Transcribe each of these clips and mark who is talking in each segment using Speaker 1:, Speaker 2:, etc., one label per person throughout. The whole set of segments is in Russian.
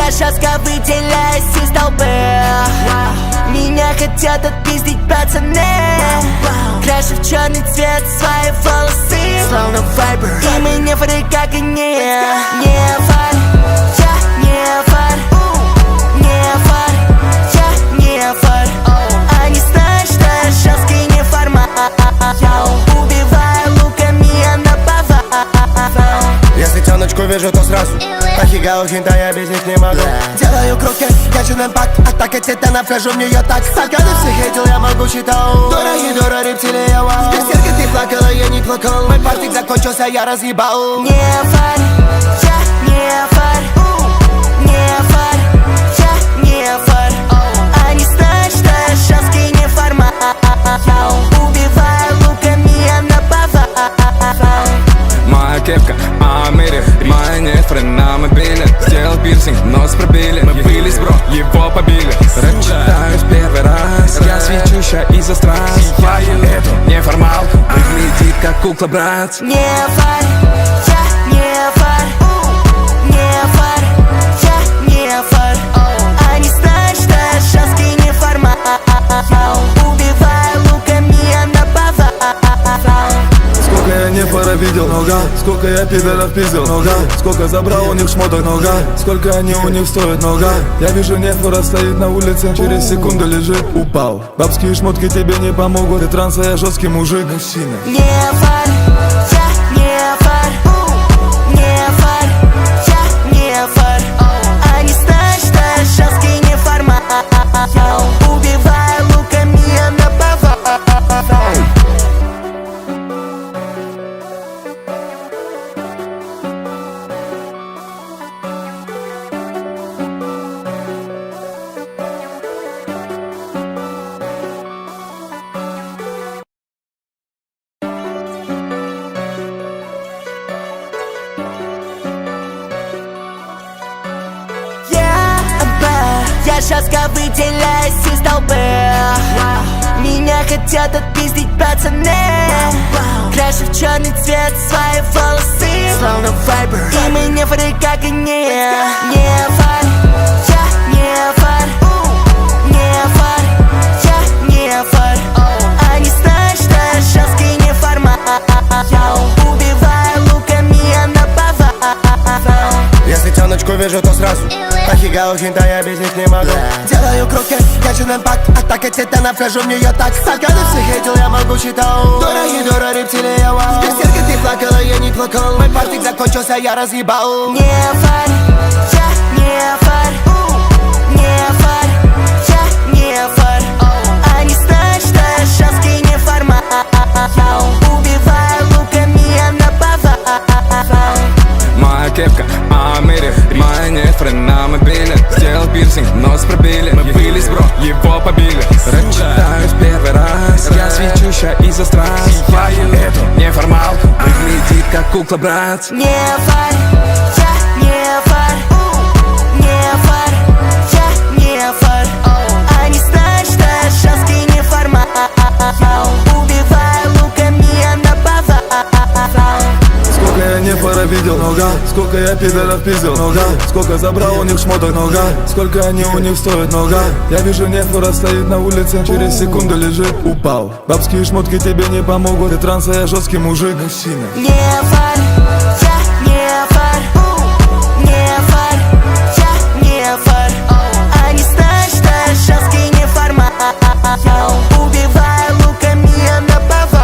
Speaker 1: Я жестко выделяюсь из толпы. Меня хотят отпиздить пацаны. Крашу в черный цвет свои волосы, словно вайбер. И мы не фары, как они. Не фар, я не фар. Не фар, я не фар. Они знают, что я жесткий не формат. Я убиваю луками, она бава.
Speaker 2: Если тёночку вижу, то сразу Тахигао, хинта, я без них не могу. Делаю круги, держу импакт. Атака титана, вхожу в неё так. Пока ты всех хейтил, я могу читать. Дора Хидора, рептилия, вау. С беседки ты плакала, я не плакал. Мой партик закончился, я разъебал.
Speaker 1: Не фар, я не фар. Не фар, я не фар. Они знают, что я жесткий не формат. Я убиваю луками, она бава.
Speaker 3: Моя кепка, Амири, моя нефры на мобиле. Сделал пирсинг, нос пробили. Мы были с бро, его побили. Рэп читаю в первый раз. Я свечущая из-за страз. Это неформалка, выглядит как кукла, брат.
Speaker 1: Не фар, я не фар. Не фар, я не фар. Они знают, что я жесткий не формат. Я убиваю луками, она бава.
Speaker 4: Сколько я не фара видел, нога. Сколько я пидоров пиздил, нога. Сколько забрал у них шмоток, нога. Сколько они у них стоят, нога. Я вижу, нефора стоит на улице. Через секунду лежит, упал. Бабские шмотки тебе не помогут. Ты транса, я жесткий мужик. Мужчина.
Speaker 1: Не фар, я не фар. Не фар, я не фар. Они знают, что я жесткий не формат. Я убиваю луками, она бава. Я жестко выделяюсь из толпы. Меня хотят отпиздить пацаны. Крашу в черный цвет свои волосы, словно вайбер. И мы не фары, как они. Не фар, я не фар. Не фар, я не фар. Они знают, что я жесткий не формат. Я убиваю луками, она бава.
Speaker 2: Если тёночку вижу, то сразу Тахигао, хинта, я без них не могу. Делаю круги, держу импакт. Атака титана, вхожу в неё так. Пока ты всех хейтил, я могу читать. Дора Хидора, рептилия, вау. С беседки ты плакала, я не плакал. Мой партик закончился, я разъебал.
Speaker 1: Не фар, я не фар. Не фар, я не фар. Они знают, что я жесткий не формат. Я убиваю луками, она бава.
Speaker 3: Моя кепка, Амири, моя нефры на мобиле. Сделал пирсинг, нос пробили. Мы были с бро, его побили. Рэп читаю в первый раз. Я свечущая из-за страз. Это неформалка, выглядит как кукла, брат.
Speaker 1: Не фар, я не фар. Не фар, я не фар. Они знают, что я жесткий не формат. Я убиваю луками, она бава.
Speaker 4: Сколько я не фара видел, нога. Сколько я пидоров пиздил, нога. Сколько забрал у них шмоток, нога. Сколько они у них стоят, нога. Я вижу, нефора стоит на улице. Через секунду лежит, упал. Бабские шмотки тебе не помогут. Ты транса, я жесткий мужик. Мужчина.
Speaker 1: Не фар, я не фар. Не фар, я не фар. Они знают, что я жесткий не формат. Я убиваю луками, она бава.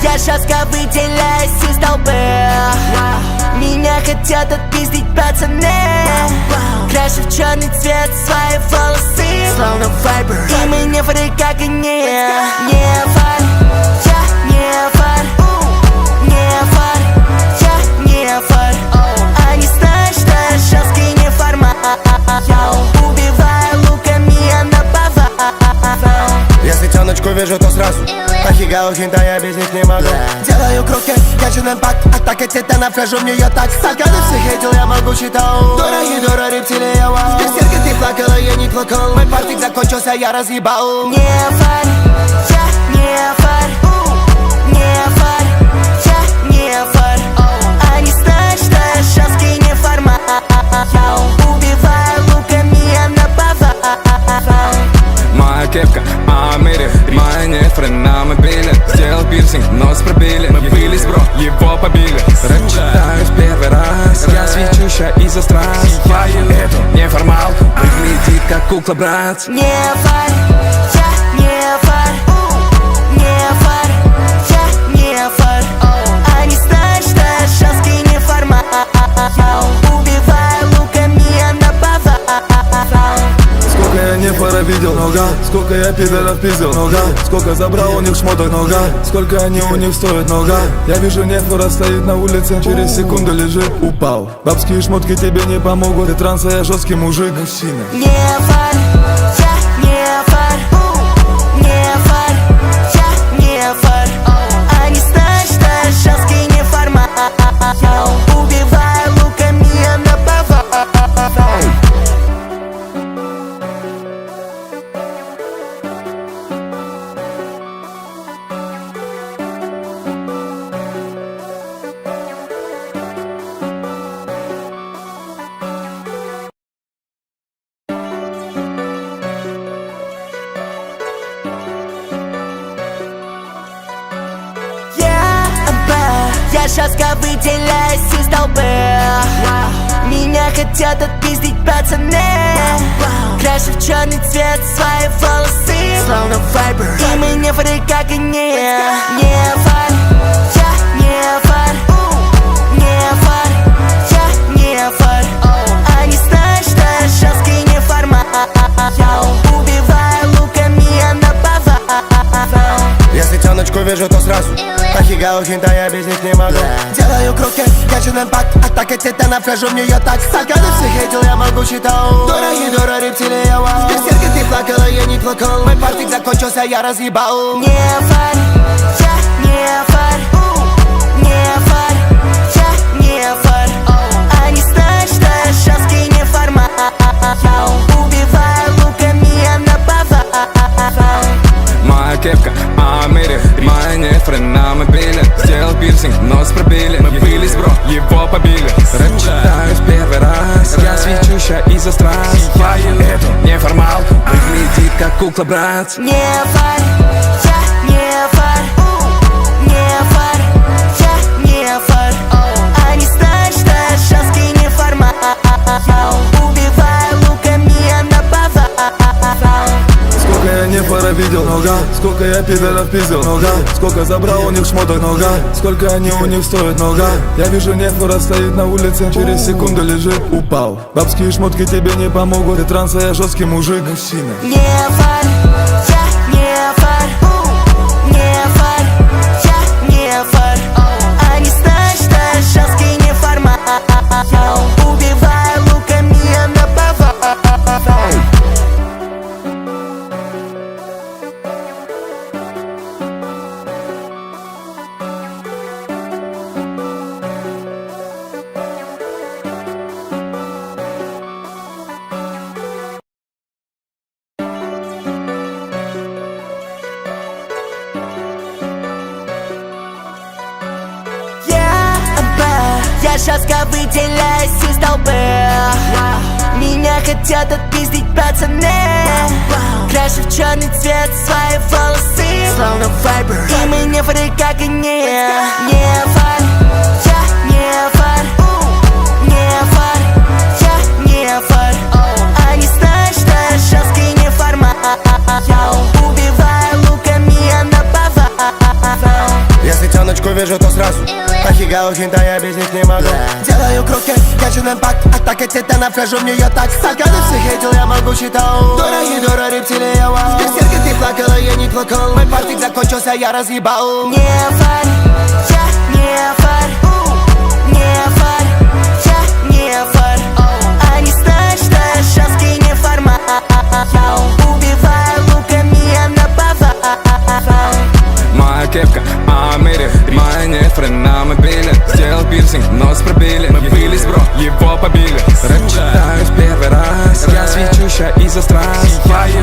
Speaker 1: Я жестко выделяюсь из толпы. Меня хотят отпиздить пацаны. Крашу в черный цвет свои волосы, словно вайбер. И мы не фары, как они. Не фар, я не фар. Не фар, я не фар. Они знают, что я жесткий не формат. Я убиваю луками, она бава.
Speaker 2: Если тёночку вижу, то сразу Ахигao, хинта, я без них не могу. Делаю круги, держу импакт. Атака титана, вхожу в нее так. Стаканы всех видел, я могучий таун. Дора и Дора, рептилия, вау. Без серьги ты плакала, я не плакал. Мой партик закончился, я разъебал.
Speaker 1: Не фарь, я не фарь. Не фарь, я не фарь. Они знают, что я жесткий не формат. Убиваю луками, я на повар.
Speaker 3: Моя кепка, Амири, моя нефры на мобиле. Сделал пирсинг, нос пробили. Мы были с бро, его побили. Рэп читаю в первый раз. Я свечущая из-за страсть. Эту неформалку выглядит как кукла, брат.
Speaker 1: Не фарь, я не фарь. Не фарь, я не фарь. Они знают, что я жесткий не формат. Убиваю луками, я на повар.
Speaker 4: Сколько я нефора видел, нога. Сколько я пидоров пиздил, нога. Сколько забрал у них шмоток, нога. Сколько они у них стоят, нога. Я вижу, нефора стоит на улице. Через секунду лежит, упал. Бабские шмотки тебе не помогут. Ты транса, я жесткий мужик. Мужчина.
Speaker 1: Не фарь, я не фарь. Не фарь, я не фарь. Они знают, что я жесткий не формат. Убиваю луками, я на повар. Я жестко выделяюсь из толпы. Меня хотят отпиздить пацаны. Крашу в черный цвет свои волосы, словно вайбер. И мы не фары, как они. Не фарь, я не фарь. Не фарь, я не фарь. Они знают, что я жесткий не формат. Убиваю луками, я на повар.
Speaker 2: Если тёночку вижу, то сразу Ахигao, хинта, я без них не могу. Делаю круги, держу импакт. Атака титана, вхожу в нее так. Стаканы всех видел, я могучий таун. Дора и Дора, рептилия, вау. Без серьги ты плакала, я не плакал. Мой партик закончился, я разъебал.
Speaker 1: Не фарь, я не фарь. Не фарь, я не фарь. Они знают, что я жесткий не формат. Убиваю луками, я на повар.
Speaker 3: Моя кепка, Амири, моя нефры на мобиле. Сделал пирсинг, нос пробили. Мы были с бро, его побили. Рэп читаю в первый раз. Я свечущая из-за страсть. Эту неформалку выглядит как кукла, брат.
Speaker 1: Не фарь, я не фарь. Не фарь, я не фарь. Они знают, что я жесткий не формат. Убиваю луками, я на повар.
Speaker 4: Сколько я нефора видел, нога. Сколько я пидоров пиздил, нога. Сколько забрал у них шмоток, нога. Сколько они у них стоят, нога. Я вижу, нефора стоит на улице. Через секунду лежит, упал. Бабские шмотки тебе не помогут. Ты транса, я жесткий мужик. Мужчина.
Speaker 1: Не фарь, я не фарь. Не фарь, я не фарь. Они знают, что я жесткий не формат. Убиваю луками, я на повар. Я жестко выделяюсь из толпы. Меня хотят отпиздить пацаны. Крашу в черный цвет свои волосы, словно вайбер. И мы не фары, как они. Не фарь, я не фарь. Не фарь, я не фарь. Они знают, что я жесткий не формат. Убиваю луками, я на повар.
Speaker 2: Если тёночку вижу, то сразу Ахигao, хинта, я без них не могу. Делаю круги, держу импакт. Атака титана, вхожу в нее так. Стаканы всех видел, я могучий таун. Дора и Дора, рептилия, вау. Без серьги ты плакала, я не плакал. Мой партик закончился, я разъебал.
Speaker 1: Не фарь, я не фарь. Не фарь, я не фарь. Они знают, что я жесткий не формат. Убиваю луками, я на повар.
Speaker 3: нос пробили. Мы были бро, его побили. Рэп читаю в первый раз, я свечу ща из-за страз.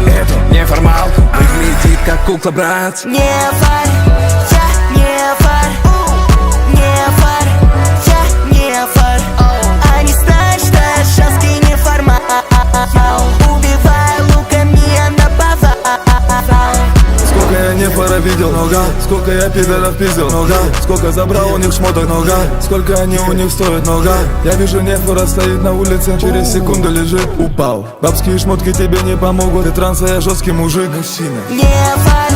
Speaker 3: Эту неформалку выглядит как кукла, брат.
Speaker 1: Не фарь, я не фарь, не фарь, я не фарь. Они знают, что я жесткий неформал. Убиваю луками, я наповал.
Speaker 4: Сколько я нефора видел, нога. Сколько я пидоров пиздил, нога. Сколько забрал у них шмоток, нога. Сколько они у них стоят, нога. Я вижу, нефора стоит на улице, через секунду лежит, упал. Бабские шмотки тебе не помогут, ты транса, я жесткий мужик. Мужчина.
Speaker 1: Не фарь,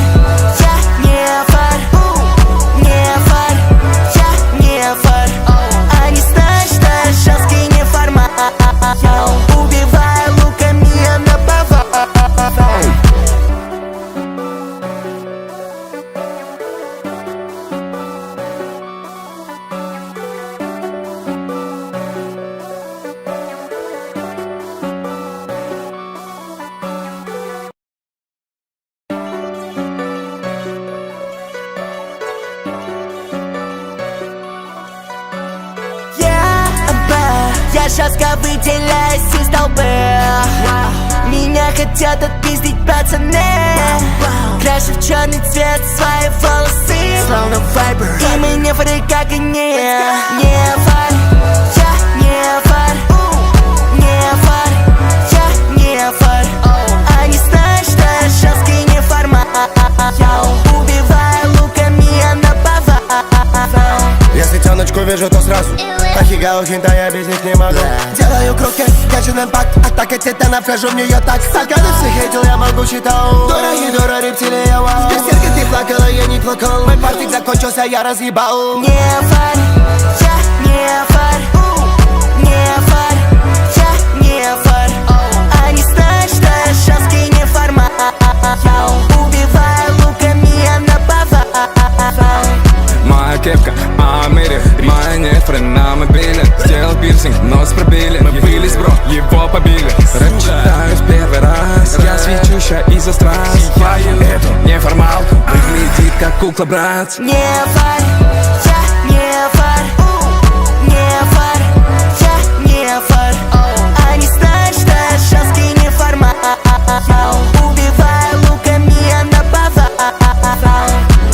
Speaker 1: я не фарь, не фарь, я не фарь. Они знают, что я жесткий неформал. Убиваю луками, я наповал. Я жестко выделяюсь из толпы. Меня хотят отпиздить пацаны. Крашу в черный цвет свои волосы, словно вайбер. И мы не фары, как они. Не фарь, я не фарь, не фарь, я не фарь. Они знают, что я жесткий неформал. Убиваю луками, я наповал.
Speaker 2: Если тёночку вижу, то сразу Ахигао хинтая, без них не могу. Делаю круги, держу импакт. Атака титана, вхожу в нее так. Стаканы всех хейтил, я могучий таун. Дора и Дора, рептилия, вау. Без серьги ты плакала, я не плакал. Мой партик закончился, я разъебал.
Speaker 1: Не фарь, я не фарь, не фарь, я не фарь. Они знают, что я жесткий неформал. Убиваю луками, я наповал.
Speaker 3: Моя кепка, Амири, моя нефры на мобиле. Сделал пирсинг, нос пробили. Мы были бро, его побили. Рэп читаю в первый раз, я свечу ща из-за страз. Эту неформалку выглядит как кукла, брат.
Speaker 1: Не фарь, я не фарь, не фарь, я не фарь. Они знают, что я жесткий неформал. Убиваю луками, я наповал.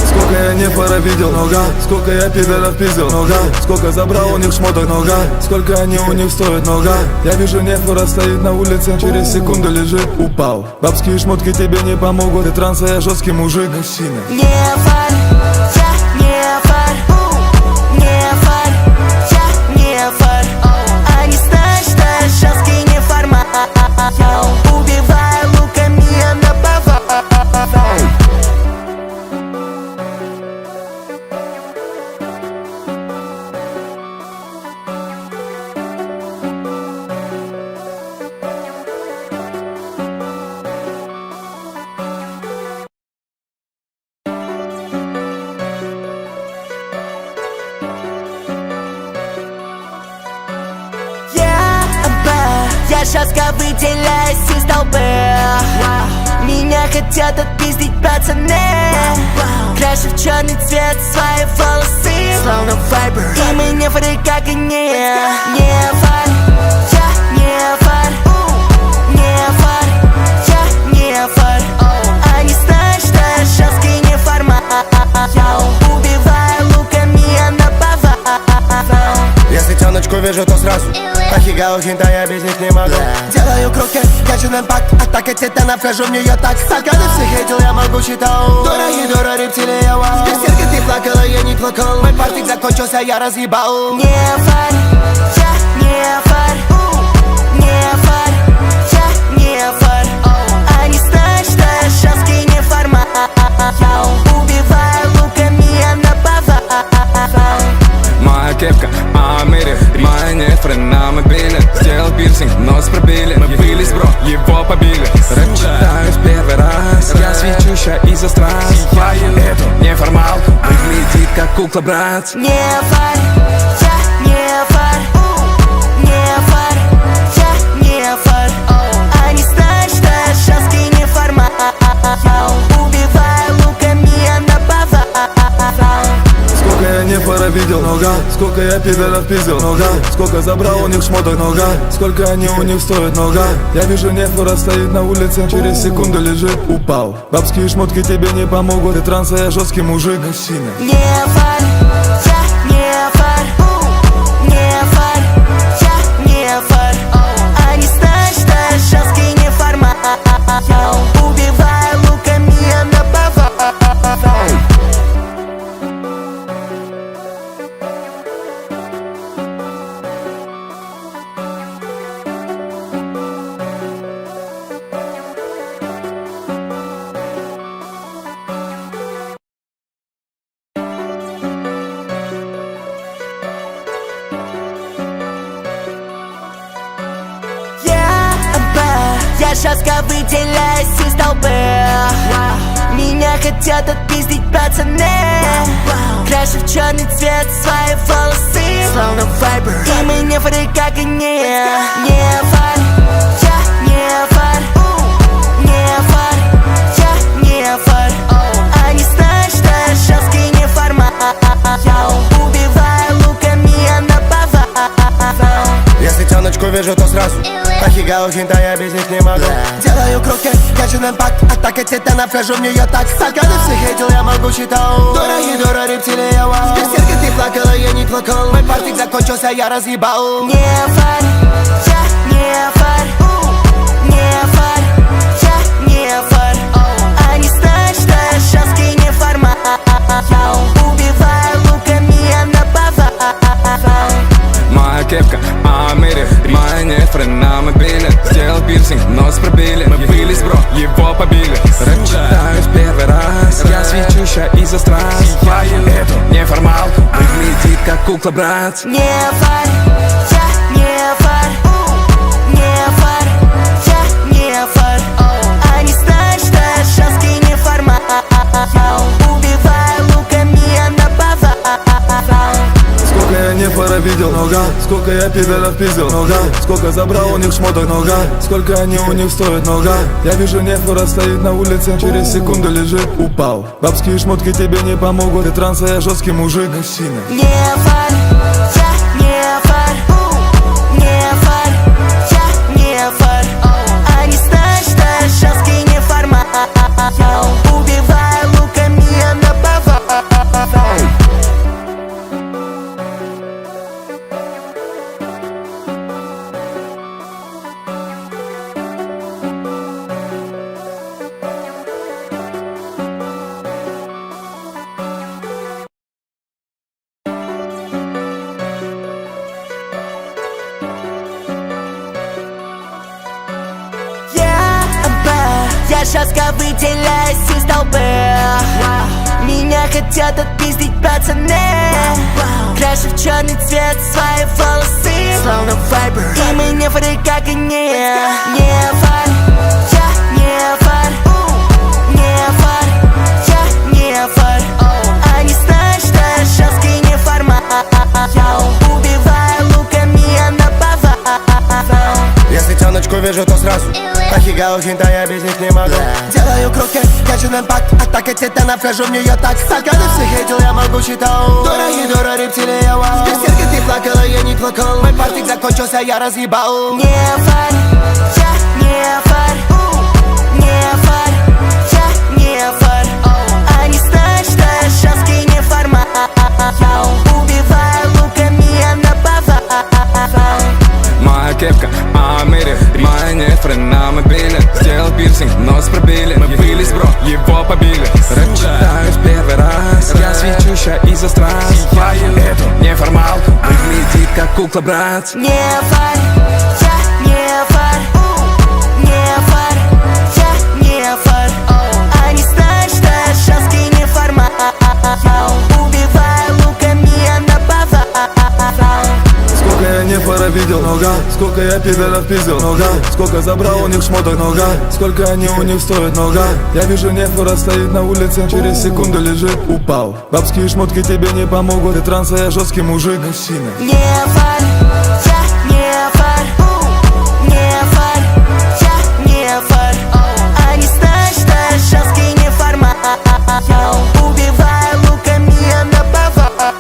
Speaker 4: Сколько я нефора видел, нога. Сколько я пидоров пиздил, нога. Сколько забрал у них шмоток, нога. Сколько они у них стоят, нога. Я вижу, нефора стоит на улице, через секунду лежит, упал. Бабские шмотки тебе не помогут, ты транса, я жесткий мужик. Мужчина.
Speaker 1: Не фарь, я не фарь, не фарь, я не фарь. Они знают, что я жесткий неформал. Убиваю луками, я наповал. Я жестко выделяюсь из толпы. Меня хотят отпиздить пацаны. Крашу в черный цвет свои волосы, словно вайбер. И мы не фары, как они. Не фарь, я не фарь, не фарь, я не фарь. Они знают, что я жесткий неформал. Убиваю луками, я наповал.
Speaker 2: Если тёночку вижу, то сразу Ахигао хинтая, без них не могу. Делаю круги, держу импакт. Атака титана, вхожу в нее так. Стаканы всех хейтил, я могучий таун. Дора и Дора, рептилия, вау. Без серьги ты плакала, я не плакал. Мой партик закончился, я разъебал.
Speaker 1: Не фарь, я не фарь, не фарь, я не фарь. Они знают, что я жесткий неформал. Убиваю луками, я наповал.
Speaker 3: Моя кепка, Амири, моя нефры на мобиле. Сделал пирсинг, нос пробили. Мы были бро, его побили. Рэп читаю в первый раз, я свечу ща из-за страз. Эту неформалку выглядит как кукла, брат.
Speaker 1: Не фарь, я не фарь, не фарь, я не фарь. Они знают, что я жесткий неформал. Убиваю луками, я наповал.
Speaker 4: Сколько я нефора видел, нога. Сколько я пидоров пиздил, нога. Сколько забрал у них шмоток, нога. Сколько они у них стоят, нога. Я вижу, нефора стоит на улице, через секунду лежит, упал. Бабские шмотки тебе не помогут, ты транса, я жесткий мужик. Мужчина.
Speaker 1: Нефор, я нефор, нефор, я нефор. Они знают, что я жесткий неформат. Убиваю луками, я наповал. Я жестко выделяюсь из толпы. Меня хотят отпиздить пацаны. Крашу в черный цвет свои волосы, словно вайбер. И мы не фары, как они. Нефор, я нефор, нефор, я нефор. Они знают, что я жесткий неформат. Убиваю луками, я наповал.
Speaker 2: Если тёночку вижу, то сразу Ахигау хинта, я без них не могу. Делаю круги, держу импакт. Атака титана, вхожу в нее так. Пока ты всех хейтил, я могучий тау. Дора рептилия, вау. Беседка, ты плакала, я не плакал. Мой партик закончился, я разъебал.
Speaker 1: Нефор, я нефор, нефор, я нефор. Они знают, что я жесткий неформат. Убиваю луками, я наповал.
Speaker 3: Моя кепка, Амири, моя нефры на мобиле. Сделал пирсинг, нос пробили. Мы были бро, его побили. Рэп читаю в первый раз. Я свечущая из-за страз. Эту неформалку выглядит как кукла, брат.
Speaker 1: Нефор, я нефор, нефор, я нефор. Они знают, что я жесткий неформат. Убиваю луками, я наповал.
Speaker 4: Сколько я нефора видел, нога. Сколько я пидоров пиздил, нога. Сколько забрал у них шмоток, нога. Сколько они у них стоят, нога. Я вижу, нефора стоит на улице, через секунду лежит, упал. Бабские шмотки тебе не помогут, ты транса, я жесткий мужик. Мужчина.
Speaker 1: Нефор, я нефор, нефор, я нефор. Они знают, что я жесткий неформат. Убиваю луками, я наповал. Я жестко выделяюсь из толпы. Меня хотят отпиздить пацаны. Крашу в черный цвет свои волосы, словно вайбер. И мы не фары, как они. Нефор, я нефор, нефор, я нефор. Они знают, что я жесткий неформат. Убиваю луками, я наповал.
Speaker 2: Если тёночку вижу, то сразу Ахигау хинта, я без них не могу. Делаю круги, держу импакт. Атака титана, вхожу в нее так. Пока ты всех хейтил, я могучий тау. Дора рептилия, вау. Беседка, ты плакала, я не плакал. Мой партик закончился, я разъебал.
Speaker 1: Нефор, я нефор, нефор, я нефор. Они знают, что я жесткий неформат. Убиваю луками, я наповал.
Speaker 3: Моя кепка, Амири, моя нефры на мобиле. Сделал пирсинг, нос пробили. Мы были бро, его побили. Рэп читаю в первый раз. Я свечущая из-за страз. Эту неформалку выглядит как кукла, брат.
Speaker 1: Нефор, я нефор, нефор, я нефор. Они знают, что я жесткий неформат. Убиваю луками, я наповал.
Speaker 4: Сколько я нефора видел, нога. Сколько я пидоров пиздил, нога. Сколько забрал у них шмоток, нога. Сколько они у них стоят, нога. Я вижу, нефора стоит на улице, через секунду лежит, упал. Бабские шмотки тебе не помогут, ты транса, я жесткий мужик. Мужчина.
Speaker 1: Нефор, я нефор, нефор, я нефор. Они знают, что я жесткий неформат. Убиваю луками, я наповал.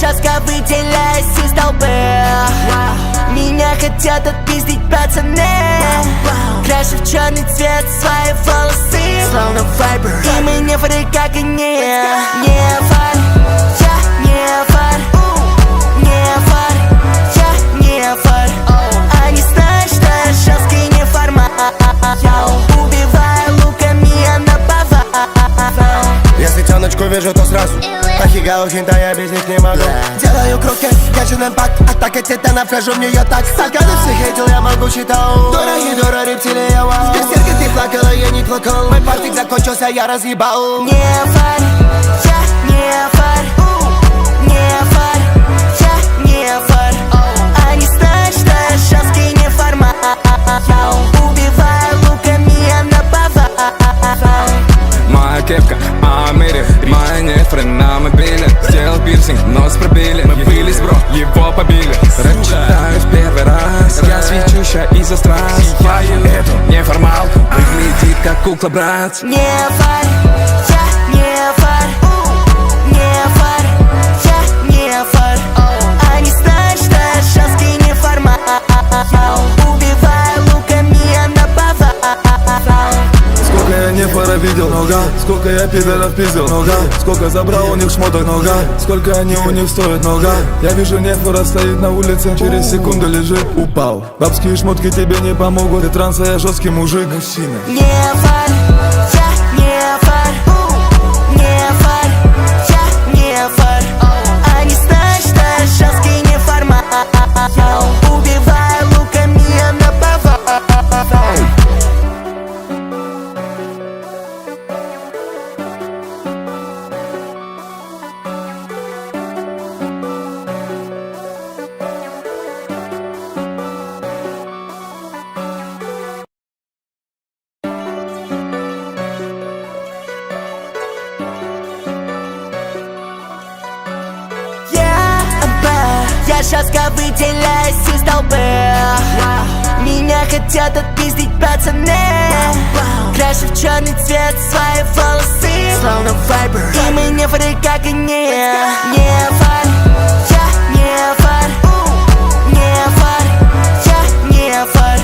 Speaker 1: жестко выделяюсь из толпы. Меня хотят отпиздить пацаны. Крашу в черный цвет свои волосы, словно Viber. И мы не фары, как и не фар. Я не фар, не фар. Я не фар. Они знают, что я жесткий не формат. Я убиваю луками, она повар.
Speaker 2: Если тёночку вижу, то сразу Ахигау хинта, я без них не могу. Делаю круги, держу импакт. Атака титана, вхожу в нее так. Столько ты всех хейтил, я могучий тау. Дора и Дора, рептилия, вау. Без серки ты плакала, я не плакал. Мой партик закончился, я разъебал.
Speaker 1: Не фар, я не фар. Не фар, я не фар. Они знают, что я жесткий не формат. Я убиваю луками, она повар.
Speaker 3: Моя кепка, Амири, моя нефры на мобиле. Сделал пирсинг, нос пробили. Мы были бро, его побили. Рэп читаю в первый раз. Я свечущая из-за страз. Эту неформалку выглядит как кукла, брат.
Speaker 1: Не фар, я не фар. Не фар, я не фар. Они знают, что я жесткий не формат. Я убиваю луками, она повар.
Speaker 4: Сколько я не фара видел, нога. Сколько я пидоров пиздил, нога. Сколько забрал у них шмоток, нога. Сколько они у них стоят, нога. Я вижу, нефора стоит на улице. Через секунду лежит, упал. Бабские шмотки тебе не помогут. Ты транса, я жесткий мужик. Мужчина.
Speaker 1: Не фар, я не фар. Не фар, я не фар. Они знают, что я жесткий не формат. Я убиваю луками, она повар. Я жестко выделяюсь из толпы. Меня хотят отпиздить пацаны. Крашу в черный цвет свои волосы, словно Viber. И мы не фары, как и не фар. Я не фар, не фар. Я не фар.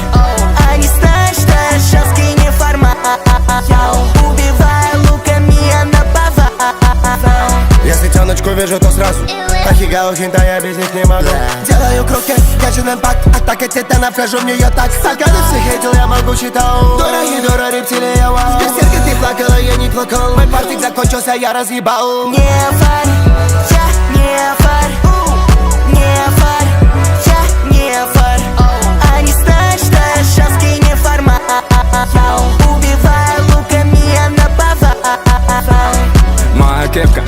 Speaker 1: Они знают, что я жесткий не формат. Я убиваю луками, она повар.
Speaker 2: Если тёночку вижу, то сразу Ахигау хинта, я без них не могу. Делаю круги, держу импакт. Атака титана, вхожу в нее так. Столько ты всех хейтил, я могучий тау. Дора и Дора, рептилия, вау. Без серки ты плакала, я не плакал. Мой партик закончился, я разъебал.
Speaker 1: Не фар, я не фар. Не фар, я не фар. Они знают, что я жесткий не формат. Я убиваю луками, она повар.
Speaker 3: Моя кепка,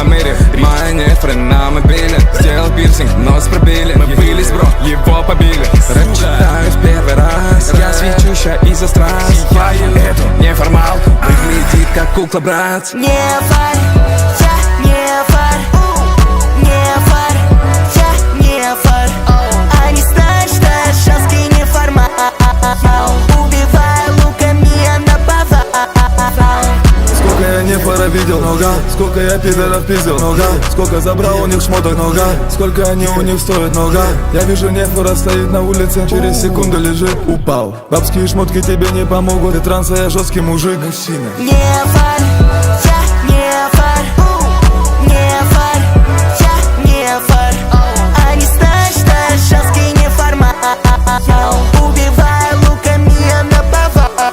Speaker 3: Амири, моя нефры на мобиле. Сделал пирсинг, нос пробили. Мы были бро, его побили. Рэп читаю в первый раз. Я свечущая из-за страз. Эту неформалку выглядит как кукла, брат.
Speaker 1: Не фар, я не фар. Не фар, я не фар. Они знают, что я жесткий не формат. Я убиваю луками, она повар.
Speaker 4: Сколько я не фара видел, нога. Сколько я пидоров пиздил, нога. Сколько забрал у них шмоток, нога. Сколько они у них стоят, нога. Я вижу, нефора стоит на улице. Через секунду лежит, упал. Бабские шмотки тебе не помогут. Ты транса, я жесткий мужик. Мужчина.
Speaker 1: Не фар, я не фар. Не фар, я не фар. Они знают, что я жесткий не формат. Я убиваю луками, она повар.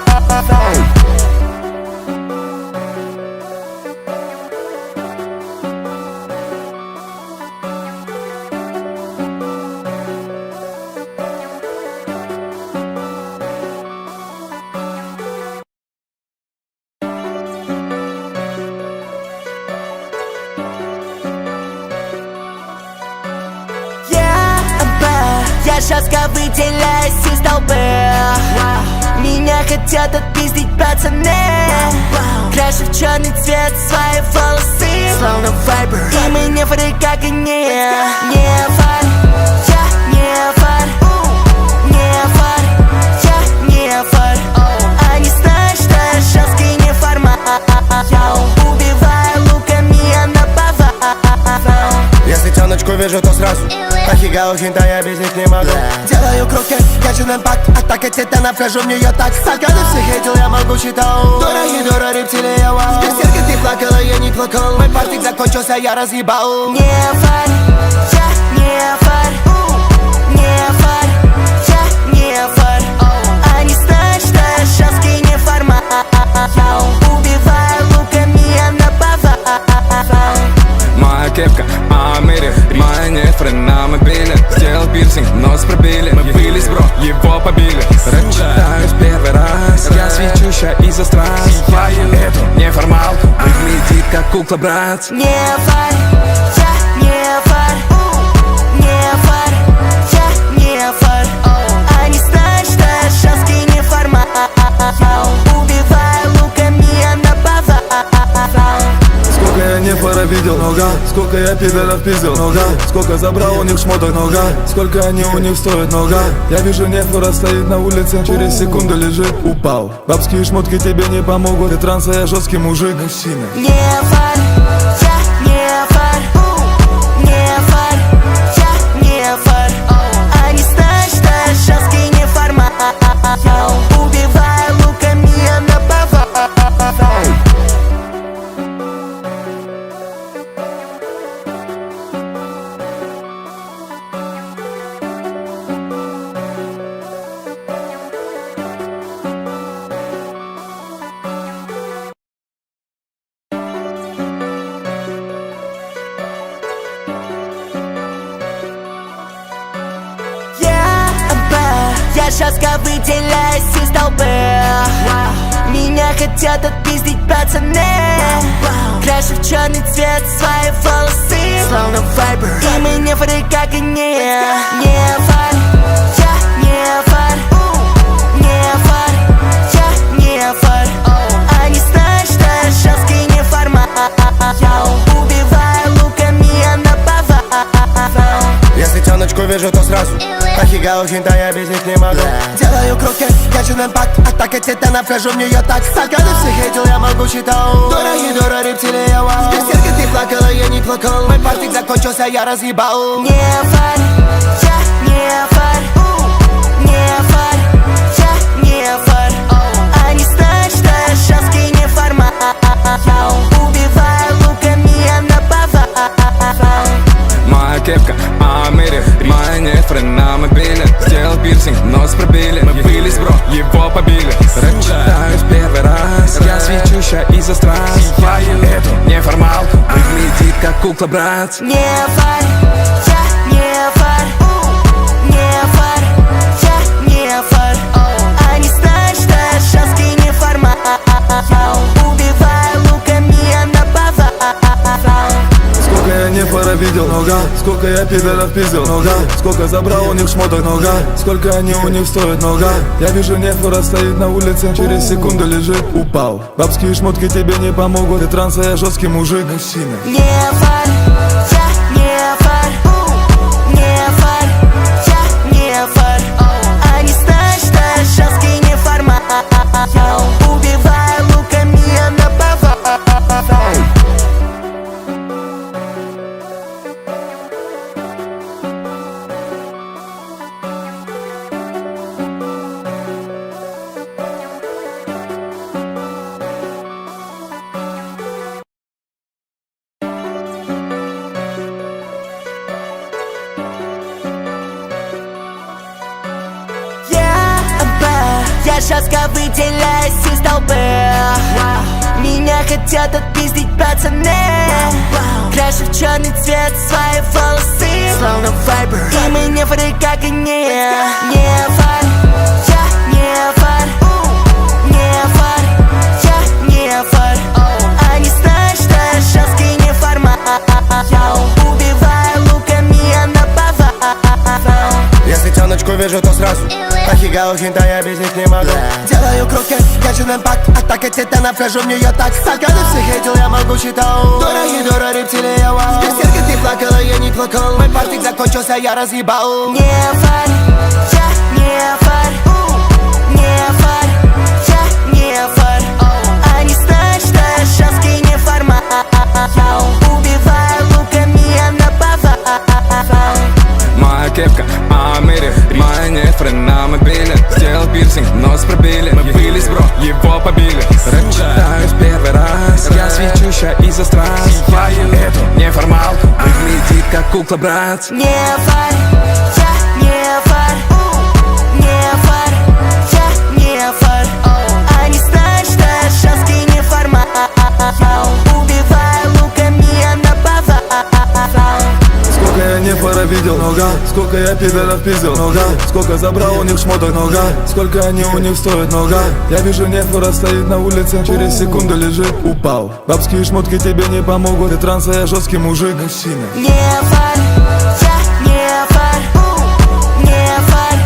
Speaker 1: Я жестко выделяюсь из толпы. Меня хотят отпиздить пацаны. Крашу в черный цвет свои волосы, словно Viber. И мы не фары, как и не фар. Я не фар, не фар. Я не фар. Они знают, что я жесткий не формат. Я убиваю луками, она повар.
Speaker 2: Если тёночку вижу, то сразу Ахигао, хинта, я без них не могу. Делаю круги, держу импакт. Атака титана, вхожу в нее так. Стаканы всех хейтил, я могучий таун. Дора и Дора, рептилия, вау. Берсерка, ты плакала, я не плакал. Мой партик закончился, я разъебал.
Speaker 1: Не фарь, я не фарь. Не фарь, я не фарь. Они знают, что я жесткий не формат. Убиваю луками, я напаваю.
Speaker 3: Моя кепка, Амири, моя нефры на мобиле. Сделал пирсинг, нос пробили. Мы были бро, его побили. Рэп читаю в первый раз. Я свечущая из-за страсть. Эту неформалку выглядит как кукла, брат.
Speaker 1: Не фарь, я не фарь. Не фарь, я не фарь. Они знают, что я жесткий не формат. Убиваю луками, я напаваю.
Speaker 4: Сколько я нефора видел, нога. Сколько я пидоров пиздил, нога. Сколько забрал у них шмоток, нога. Сколько они у них стоят, нога. Я вижу, нефора стоит на улице. Через секунду лежит, упал. Бабские шмотки тебе не помогут. Ты транса, я жесткий мужик. Мужчина.
Speaker 1: Не фарь, я не фарь. Не фарь, я не фарь. Они знают, что я жесткий не формат. Убиваю луками, я напаваю. Я жестко выделяюсь из толпы. Меня хотят отпиздить пацаны. Крашу в черный цвет свои волосы, словно вайбер. И мы не фары, как они. Не фарь, я не фарь. Не фарь, я не фарь. Они знают, что я жесткий не формат. Убиваю луками, я напаваю.
Speaker 2: Если тяночку вижу, то сразу Ахигао, хинта, я без них не могу. Делаю круги, держу импакт. Атака титана, вхожу в нее так. Стаканы всех хейтил, я могучий таун. Дора и Дора, рептилия, вау. Берсерка, ты плакала, я не плакал. Мой партик закончился, я разъебал.
Speaker 1: Не фарь, я не фарь. Не фарь, я не фарь. Они знают, что я жесткий не формат. Убиваю луками, я напаваю.
Speaker 3: Моя кепка, Амири, моя нефры на мобиле. Сделал пирсинг, нос пробили. Мы были бро, его побили. Рэп читаю в первый раз. Я свечущая из-за страсть. Эту неформалку выглядит как кукла, брат.
Speaker 1: Не фарь, я не фарь. Не фарь, я не фарь. Они знают, что я жесткий не формат. Убиваю луками, я напаваю.
Speaker 4: Сколько я нефора видел, нога. Сколько я пидоров пиздил, нога. Сколько забрал у них шмоток, нога. Сколько они у них стоят, нога. Я вижу, нефора стоит на улице. Через секунду лежит, упал. Бабские шмотки тебе не помогут. Ты транса, я жесткий мужик. Мужчина.
Speaker 1: Не фарь, я не фарь. Не фарь, я не фарь. Они знают, что я жесткий не формат. Убиваю луками, я напаваю. Я жестко выделяюсь из толпы. Меня хотят отпиздить пацаны. Крашу в черный цвет свои волосы, словно вайбер. И мы не фары, как они. Не фарь, я не фарь. Не фарь, я не фарь. Они знают, что я жесткий не формат. Убиваю луками, я напаваю.
Speaker 2: Если тяночку вижу, то сразу Ахигао, хинта, я без них не могу. Делаю круги, держу импакт. Атака титана, вхожу в нее так. Стаканы всех хейтил, я могучий таун. Дора и Дора, рептилия, вау. Берсерка, ты плакала, я не плакал. Мой партик закончился, я разъебал.
Speaker 1: Не фарь, я не фарь. Не фарь, я не фарь. Они знают, что я жесткий не формат. Убиваю луками, я напаваю.
Speaker 3: его побили. Рэп читаю в первый раз, я свечу ща из-за страсть. Эту неформалку выглядит как кукла, брат.
Speaker 1: Не фарь, я не фарь, не фарь, я не фарь. Они знают, что я жесткий неформал. Убиваю луками, я наповал.
Speaker 4: Сколько я нефора видел, нога. Сколько я пидоров пиздил, нога. Сколько забрал у них шмоток, нога. Сколько они у них стоят, нога. Я вижу, нефора стоит на улице, через секунду лежит, упал. Бабские шмотки тебе не помогут, ты транса, я жесткий мужик. Мужчина.
Speaker 1: Не фарь, я не фарь, не фарь,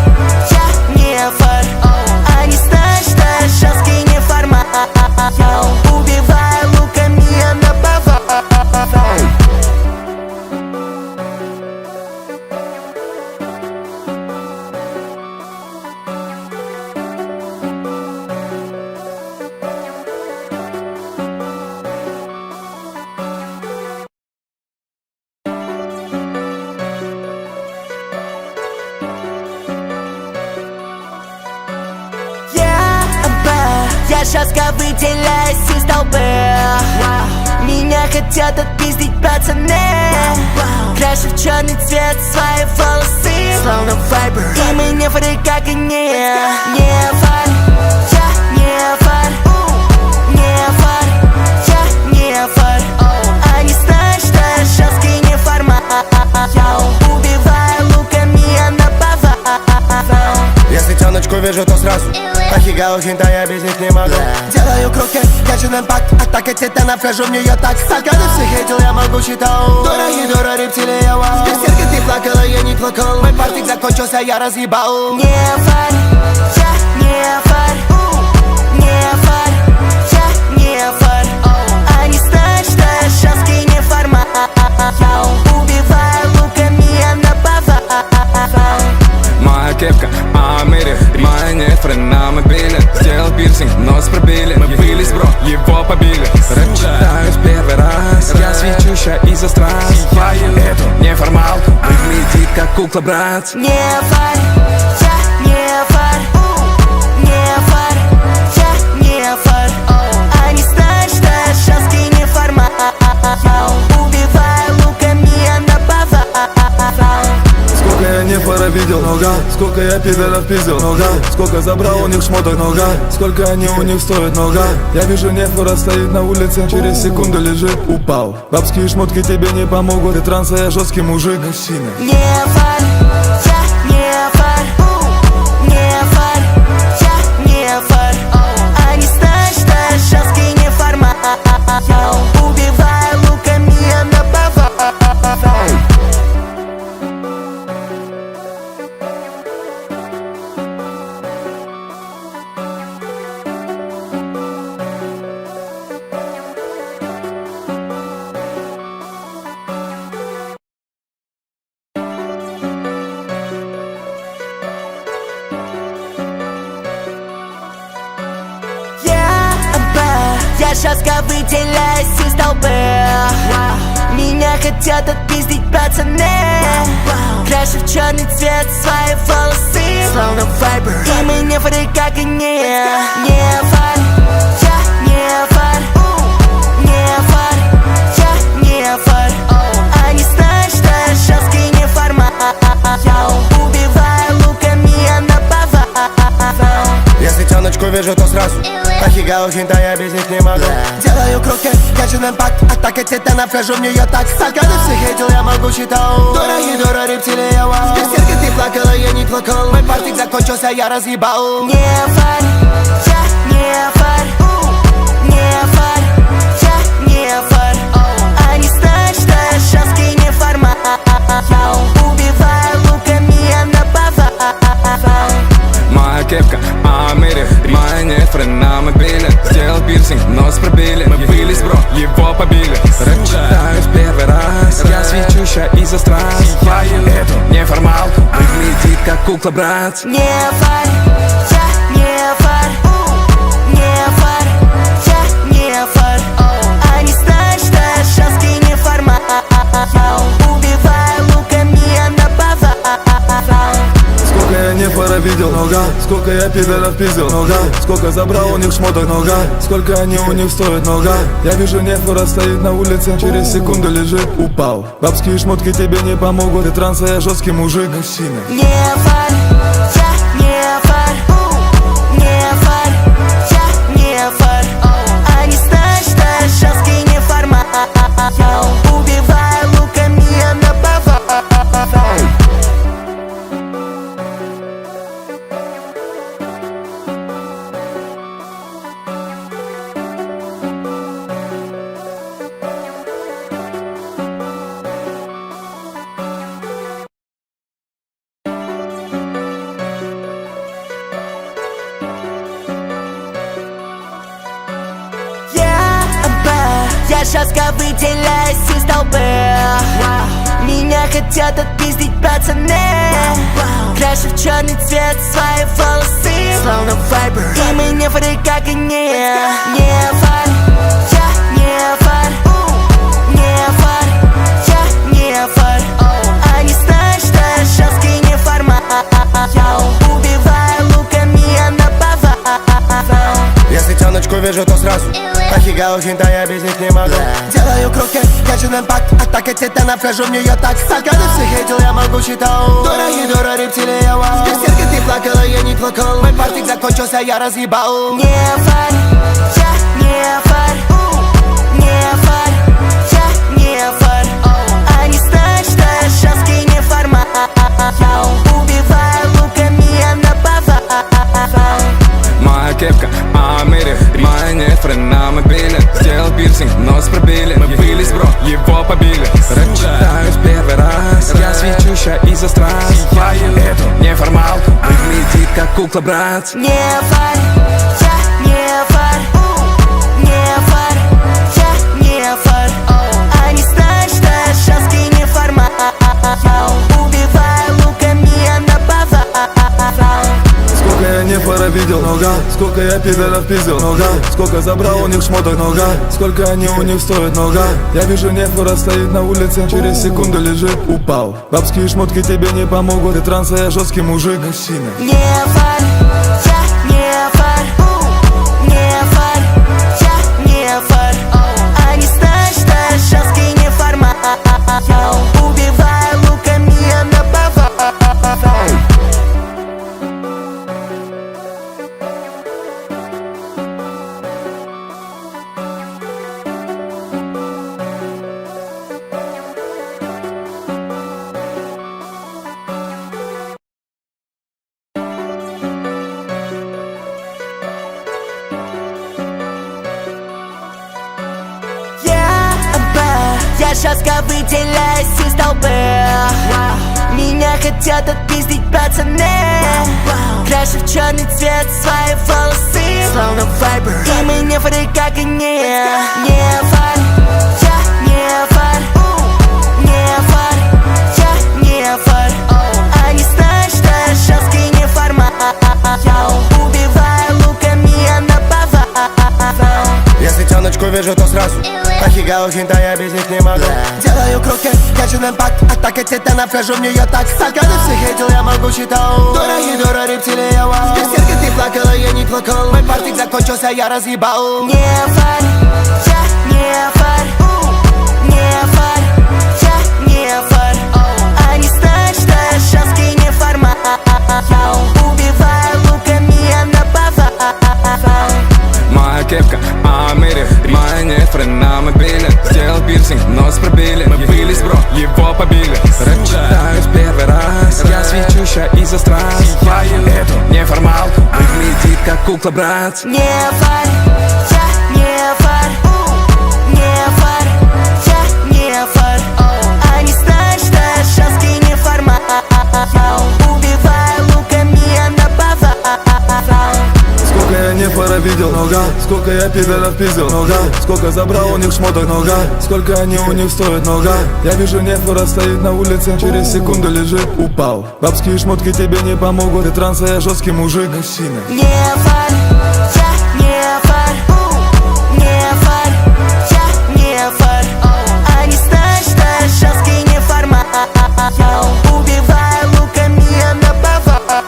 Speaker 1: я не фарь. Они знают, что я жесткий неформал. Убиваю луками, я наповал. Я жестко выделяюсь из толпы. Меня хотят отпиздить пацаны. Крашу в черный цвет свои волосы, словно вайбер. И мы не фары, как они. Не фарь, я не фарь, не фарь, я не фарь. Они знают, что я жесткий неформал. Убиваю луками, я наповал.
Speaker 2: Если тёночку вижу, то сразу Ахигао хинта, я без них не могу. Делаю круги, держу импакт. Атака титана, вхожу в нее так. Столько ты всех хейтил, я могучий тау. Дора рептилия, вау. Берсерка, ты плакала, я не плакал. Мой партик закончился, я разъебал.
Speaker 1: Не фарь, я не фарь, не фарь, я не фарь. Они знают, что я жесткий неформал. Убиваю луками, я наповал.
Speaker 3: Моя кепка, Амери, моя нефры на мобиле. Сделал пирсинг, нос пробили. Мы были бро, его побили. Рэп читаю в первый раз, я свечу ща из-за страсть. Эту неформалку выглядит как кукла, брат.
Speaker 1: Не фарь, я не фарь, не фарь, я не фарь. Они знают, что я жесткий неформал. Убиваю луками, я наповал.
Speaker 4: Сколько я нефора видел, нога. Сколько я пидоров пиздил, нога. Сколько забрал у них шмоток, нога. Сколько они у них стоят, нога. Я вижу, нефора стоит на улице, через секунду лежит, упал. Бабские шмотки тебе не помогут, ты транса, я жесткий мужик. Мужчина.
Speaker 1: Не фарь, я не фарь, не фарь, я не фарь. Они знают, что я жесткий неформал. Убиваю луками, я наповал. Я жестко выделяюсь из толпы. Меня хотят отпиздить пацаны. Крашу в черный цвет свои волосы, словно вайбер. И мы не фары, как они. Не фарь, я не фарь, не фарь, я не фарь. Они знают, что я жесткий неформал. Убиваю луками, я наповал.
Speaker 2: Если тёночку вижу, то сразу Ахигао хинта, я без них не могу. Делаю круги, держу импакт. Атака титана, вхожу в нее так. Столько ты всех хейтил, я могучий тау. Дора рептилия, вау. Берсерка, ты плакала, я не плакал. Мой партик закончился, я разъебал.
Speaker 1: Не фарь, я не фарь, не фарь, я не фарь. Они знают, что я жесткий неформал. Убиваю луками, я наповал.
Speaker 3: Моя кепка, Амери, моя нефры на мобиле. Сделал пирсинг, нос пробили. Мы были бро, его побили. Рэп читаю в первый раз, я свечу ща из-за страсть. Эту неформалку выглядит как кукла, брат.
Speaker 1: Не фарь, я не фарь, не фарь, я не фарь. Они знают, что я жесткий неформал. Убиваю луками, я наповал.
Speaker 4: Сколько я нефора видел, нога. Сколько я пидоров пиздил, нога. Сколько забрал у них шмоток, нога. Сколько они у них стоят, нога. Я вижу нефора стоит на улице, через секунду лежит, упал. Бабские шмотки тебе не помогут, ты транса, я жесткий мужик. Мужчина.
Speaker 1: Нефор, я нефор, нефор, я нефор. Они знают, что я жесткий неформат. Убиваю луками, я на повал. Я жестко выделяюсь из толпы. Меня хотят отпиздить пацаны. Крашу в черный цвет свои волосы, словно вайбер. И мы не фары, как они. Нефор, я нефор, нефор, я нефор. Они знают, что я жесткий неформат. Убиваю луками, я на повал.
Speaker 2: Если тяночку вижу, то сразу Ахигау хинта, я без них не могу. Делаю круги, держу импакт. Атака титана, вхожу в нее так. Сколько ты всех хейтил, я могучий тау. Дора рептилия, вау. Берсерка, ты плакала, я не плакал. Мой партик закончился, я разъебал.
Speaker 1: Нефор, я нефор, нефор, я нефор. Они знают, что я жесткий неформат. Убиваю луками, я на повал.
Speaker 3: Моя кепка, Амири, моя нефры на мобиле. Сделал пирсинг, нос пробили. Мы бились, бро, его побили. Рэп читаю в первый раз. Я свечущая из-за страз. Эту неформалку выглядит как кукла, брат.
Speaker 1: Нефор, я нефор, нефор, я нефор. Они знают, что я жесткий неформат. Убиваю луками, я на повал.
Speaker 4: Сколько я нефора видел, нога. Сколько я пидоров пиздил, нога. Сколько забрал у них шмоток, нога. Сколько они у них стоят, нога. Я вижу нефора стоит на улице, через секунду лежит, упал. Бабские шмотки тебе не помогут, ты транса, я жесткий мужик. Мужчина.
Speaker 1: Нефор, я нефор, нефор, я нефор. Они знают, что я жесткий неформат. Убиваю луками, я на повал. Я жестко выделяюсь из толпы. Меня хотят отпиздить пацаны. Крашу в черный цвет свои волосы, словно вайбер. И мы не фары, как они. Нефор, я нефор, нефор, я нефор. Они знают, что я жесткий неформат. Убиваю луками, я на повал.
Speaker 2: Если тяночку вижу, то сразу Ахигау хинта, я без них не могу. Делаю круги, держу импакт. Атака титана, вхожу в нее так. Сколько ты всех хейтил, я могучий тау. Дора рептилия, вау. Берсерка, ты плакала, я не плакал. Мой партик закончился, я разъебал.
Speaker 1: Нефор, я нефор, нефор, я нефор. Они знают, что я жесткий неформат. Убиваю луками, я на повал.
Speaker 3: Моя кепка, Амири, моя нефры на мобиле. Сделал пирсинг, нос пробили. Мы бились, бро, его побили. Рэп читаю в первый раз. Я свечущая из-за страз. Эту неформалку выглядит как кукла, брат.
Speaker 1: Нефор, я нефор, нефор, я нефор. Они знают, что я жесткий неформат. Убиваю луками, я на повал.
Speaker 4: Сколько я нефора видел, нога. Сколько я пидоров пиздил, нога. Сколько забрал у них шмоток, нога. Сколько они у них стоят, нога. Я вижу нефора стоит на улице, через секунду лежит, упал. Бабские шмотки тебе не помогут, ты транса, я жесткий мужик. Мужчина.
Speaker 1: Нефор, я нефор, нефор, я нефор. Они знают, что я жесткий неформат. Убиваю луками, я на повал.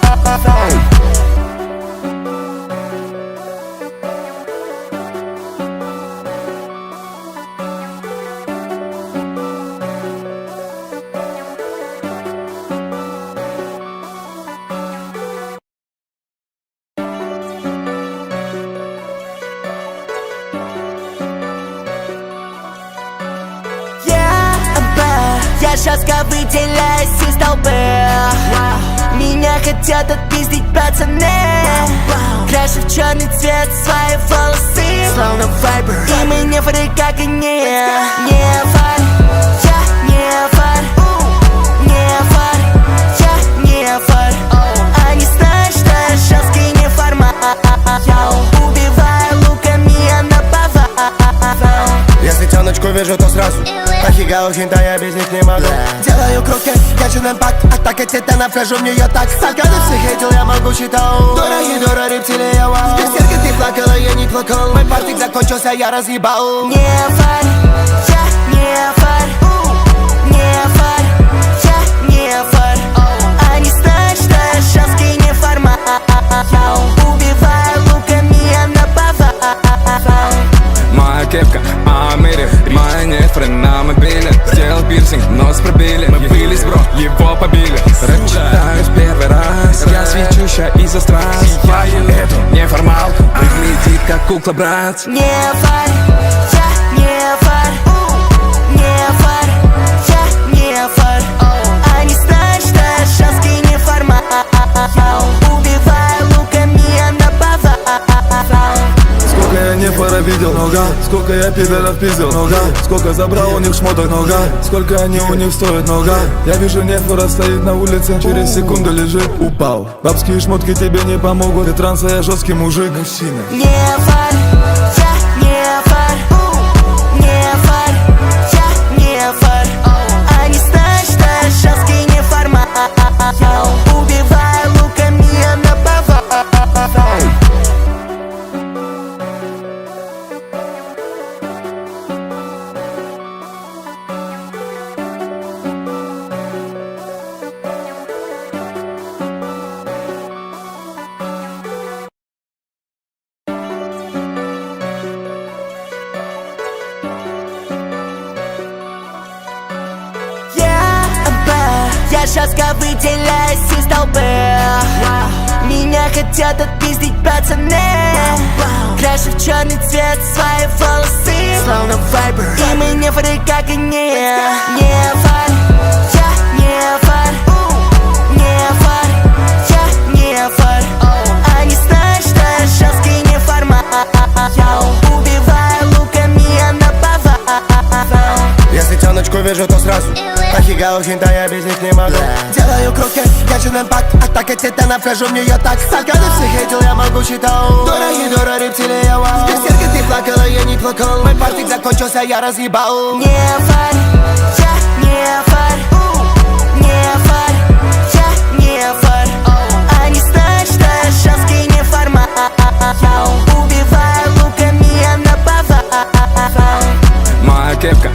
Speaker 1: Я жестко выделяюсь из толпы. Меня хотят отпиздить пацаны. Крашу в черный цвет свои волосы, словно Viber. И мы не фары, как и не фар. Я не фар, не фар. Я не фар. Они знают, что я жесткий не формат. Я убиваю луками, она повал.
Speaker 2: Если тёночку вижу, то сразу Ахигау, хинта, я без них не могу. Делаю круги, качан импакт. Атака титана, вхожу в нее так. Столько ты всех хейтил, я могучий тау. Дора рептилия, вау. Берсерка, ты плакала, я не плакал. Мой партик закончился, я разъебал.
Speaker 1: Не фар, я не фар. Не фар, я не фар. Они знают, что я жесткий не формат. Я убиваю луками, она повал.
Speaker 3: Моя кепка, Америк, моя нефры на мобиле. Сделал пирсинг, нос пробили. Мы были бро, его побили. Рэп читаю в первый раз. Я свечущая из-за страз. Эту неформалку выглядит как кукла, брат.
Speaker 1: Не фар, я не фар. Не фар, я не фар. Они знают, что я жесткий не формат. Я убиваю луками, она повал.
Speaker 4: Сколько я не фара видел, нога. Сколько я пидоров пиздил, нога. Сколько забрал у них шмоток, нога. Сколько они у них стоят, нога. Я вижу, нефора стоит на улице. Через секунду лежит, упал. Бабские шмотки тебе не помогут. Ты транса, я жесткий мужик. Мужчина.
Speaker 1: Не фар, я не фар. Не фар, я не фар. Они знают, что я жесткий не формат. Я убиваю луками, она повал. Я жестко выделяюсь из толпы. Меня хотят отпиздить пацаны. Крашу в черный цвет свои волосы, словно Viber. И мы не фары, как и не фар. Я не фар, не фар. Я не фар. Они знают, что я жесткий не формат. Я убиваю луками, она повал.
Speaker 2: Если тёночку вижу, то сразу Ахигау, хинта, я без них не могу. Делаю круги, качан импакт. Атака титана, вхожу в нее так. Столько ты всех хейтил, я могучий тау. Дора рептилия, вау. Берсерка, ты плакала, я не плакал. Мой партик закончился, я разъебал.
Speaker 1: Не фар, я не фар. Не фар, я не фар. Они знают, что я жесткий не формат. Я убиваю луками, она повал.
Speaker 3: Моя кепка,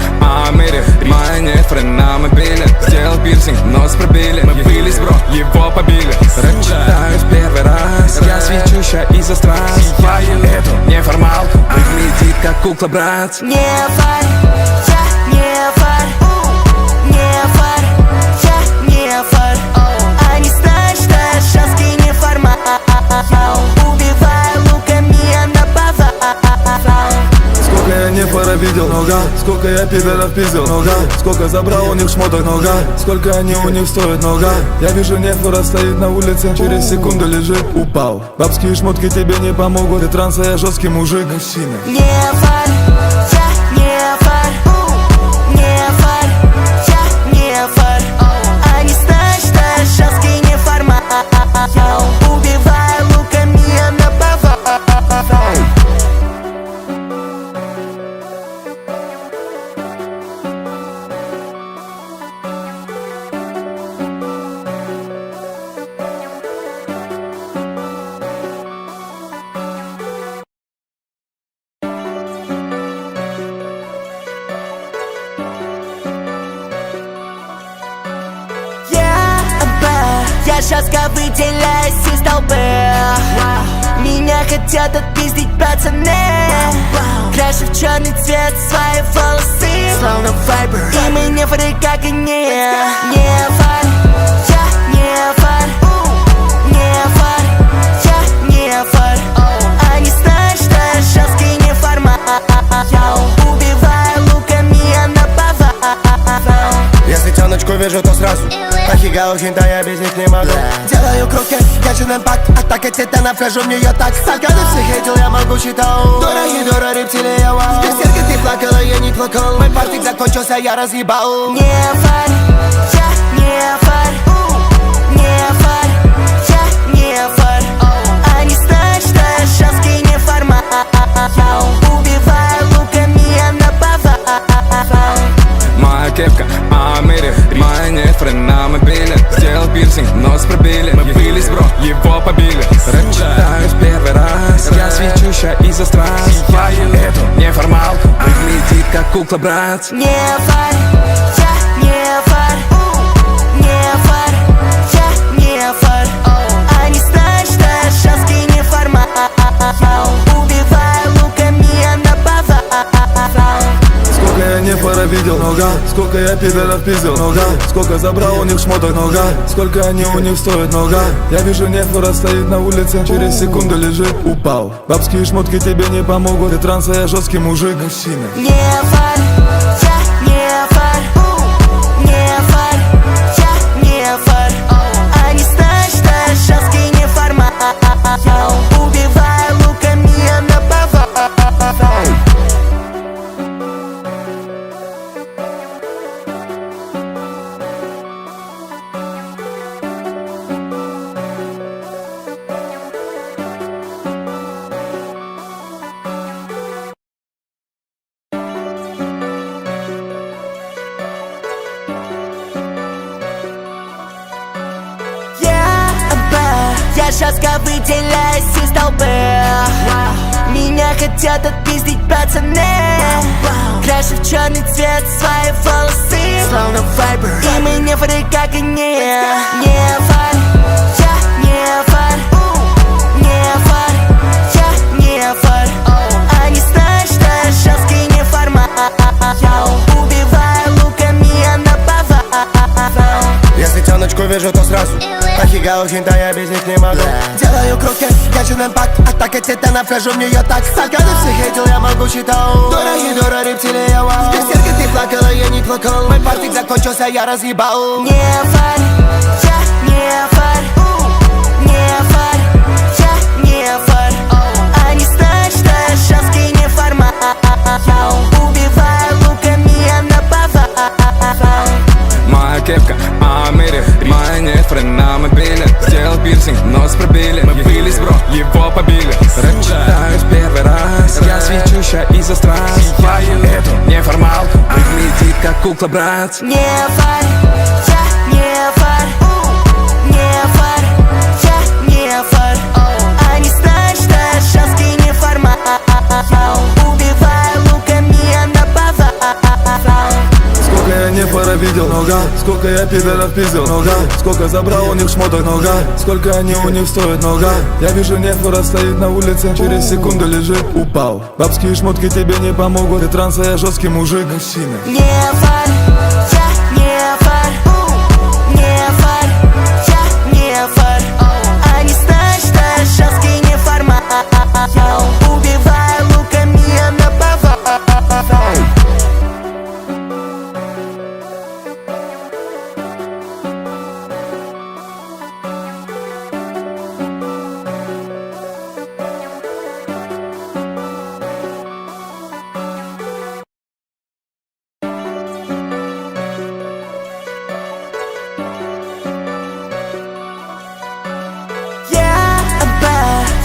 Speaker 3: Америк, моя нефры на мобиле. Сделал пирсинг, нос пробили. Мы были бро, его побили. Рэп читаю в первый раз. Я свечущая из-за страз. Эту неформалку выглядит как кукла, брат.
Speaker 1: Не фар, я не фар. Не фар, я не фар. Они знают, что я жесткий не формат. Я убиваю луками, она повал.
Speaker 4: Сколько я не фара видел, нога. Сколько я пидоров пиздил, нога. Сколько забрал у них шмоток, нога. Сколько они у них стоят, нога. Я вижу, нефора стоит на улице. Через секунду лежит, упал. Бабские шмотки тебе не помогут. Ты транса, я жесткий мужик. Мужчина.
Speaker 1: Не фар, я не фар. Не фар, я не фар. Они знают, что я жесткий не формат. Я убиваю луками, она повал. Я жестко выделяюсь из толпы. Меня хотят отпиздить пацаны. Крашу в черный цвет свои волосы, словно Viber. И мы не фары, как и не фар. Я не фар, не фар. Я не фар. Они знают, что я жесткий не формат. Я убиваю луками, она повал.
Speaker 2: Если тёночку вижу, то сразу Ахигау, хинта, я без них не могу. Делаю круги, держу импакт. Атака титана, вхожу в нее так. Стаканы всех хейтил, я могучий таун. Дора и Дора, рептилия, вау. Берсерка, ты плакала, я не плакал. Мой партик закончился, я разъебал.
Speaker 1: Не фарь, я не фарь. Не фарь, я не фарь. Они знают, что я жесткий не формат. Убиваю луками, я на повал.
Speaker 3: Моя кепка, Амири, моя нефры на мобиле. Сделал пирсинг, нос пробили. Мы бились, бро, его побили. Рэп читаю в первый раз. Я свечущая из-за страз. Эту неформалку выглядит как кукла, брат.
Speaker 1: Не фарь, я не фарь. Не фарь, я не фарь. Они знают, что я жесткий не формат. Убиваю луками, я на повал.
Speaker 4: Сколько я нефора видел, нога. Сколько я пидоров пиздил, нога. Сколько забрал у них шмоток, нога. Сколько они у них стоят, нога. Я вижу, нефора стоит на улице. Через секунду лежит, упал. Бабские шмотки тебе не помогут. Ты транса, я жесткий мужик. Мужчина.
Speaker 1: Не фарь, я не фарь. Не фарь, я не фарь. Они знают, что я жесткий не формат. Убиваю луками, я на повал. Я жестко выделяюсь из толпы. Меня хотят отпиздить пацаны. Крашу в черный цвет свои волосы, словно вайбер. И мы не фары, как они. Не фарь, я не фарь. Не фарь, я не фарь. Они знают, что я жесткий не формат. Убиваю луками, я на повал.
Speaker 2: Если тёночку вижу, то сразу Ахигау, хинта, я без них не могу. Делаю круги, держу импакт. Атака титана, вхожу в нее так. Стаканы всех хейтил, я могучий таун. Дора и Дора, рептилия, вау. Берсерка, ты плакала, я не плакал. Мой партик закончился, я разъебал.
Speaker 1: Не фарь, я не фарь. Не фарь, я не фарь. Они знают, что я жесткий не формат. Убиваю луками, я на повал.
Speaker 3: Моя кепка, Амири, моя нефры на мобиле. Сделал пирсинг, нос пробили. Мы бились, бро, его побили. Рэп читаю в первый раз. Я свечущая из-за страз. Эту неформалку выглядит как кукла, брат.
Speaker 1: Не фарь, я не фарь. Не фарь, я не фарь. Они знают, что я жесткий не формат. Убиваю луками, я на повал.
Speaker 4: Сколько я нефора видел, нога. Сколько я пидоров пиздил, нога. Сколько забрал у них шмоток, нога. Сколько они у них стоят, нога. Я вижу, нефора стоит на улице. Через секунду лежит, упал. Бабские шмотки тебе не помогут. Ты транса, я жесткий мужик. Мужчина.
Speaker 1: Не фарь, я не фарь. Не фарь, я не фарь. Они знают, что я жесткий не формат. Убиваю луками, я на повал.